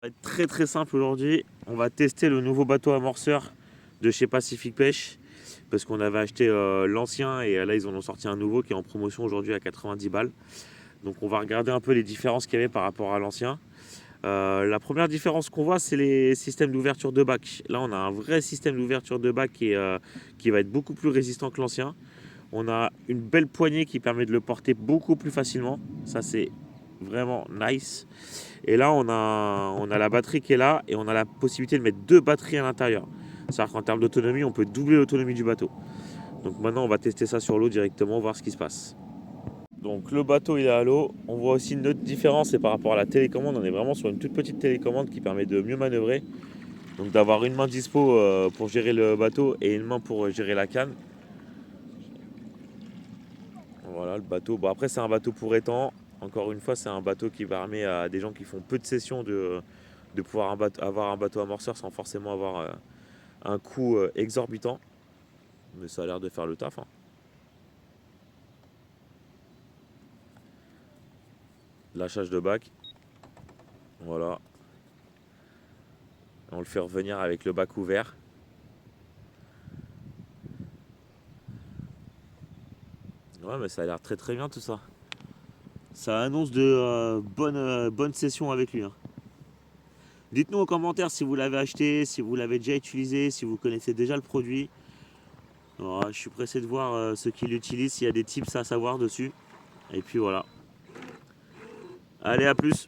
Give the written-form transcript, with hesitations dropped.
Ça va être très simple aujourd'hui. On va tester le nouveau bateau amorceur de chez Pacific Pêche parce qu'on avait acheté l'ancien et là ils en ont sorti un nouveau qui est en promotion aujourd'hui à 90 balles. Donc on va regarder un peu les différences qu'il y avait par rapport à l'ancien. La première différence qu'on voit, c'est les systèmes d'ouverture de bac. Là on a un vrai système d'ouverture de bac qui va être beaucoup plus résistant que l'ancien. On a une belle poignée qui permet de le porter beaucoup plus facilement. Ça c'est vraiment nice. Et là, on a la batterie qui est là et on a la possibilité de mettre deux batteries à l'intérieur. C'est-à-dire qu'en termes d'autonomie, on peut doubler l'autonomie du bateau. Donc maintenant, on va tester ça sur l'eau directement, voir ce qui se passe. Donc le bateau, il est à l'eau. On voit aussi une autre différence, c'est par rapport à la télécommande. On est vraiment sur une toute petite télécommande qui permet de mieux manœuvrer. Donc d'avoir une main dispo pour gérer le bateau et une main pour gérer la canne. Voilà, le bateau. Bon, après, c'est un bateau pour étang. Encore une fois, c'est un bateau qui permet à des gens qui font peu de sessions de pouvoir avoir un bateau amorceur sans forcément avoir un coût exorbitant. Mais ça a l'air de faire le taf, hein. Lâchage de bac. Voilà. On le fait revenir avec le bac ouvert. Ouais, mais ça a l'air très bien tout ça. Ça annonce de bonnes sessions avec lui, hein. Dites-nous en commentaire si vous l'avez acheté, si vous l'avez déjà utilisé, si vous connaissez déjà le produit. Alors, je suis pressé de voir ceux qui l'utilisent, s'il y a des tips à savoir dessus. Et puis voilà. Allez, à plus.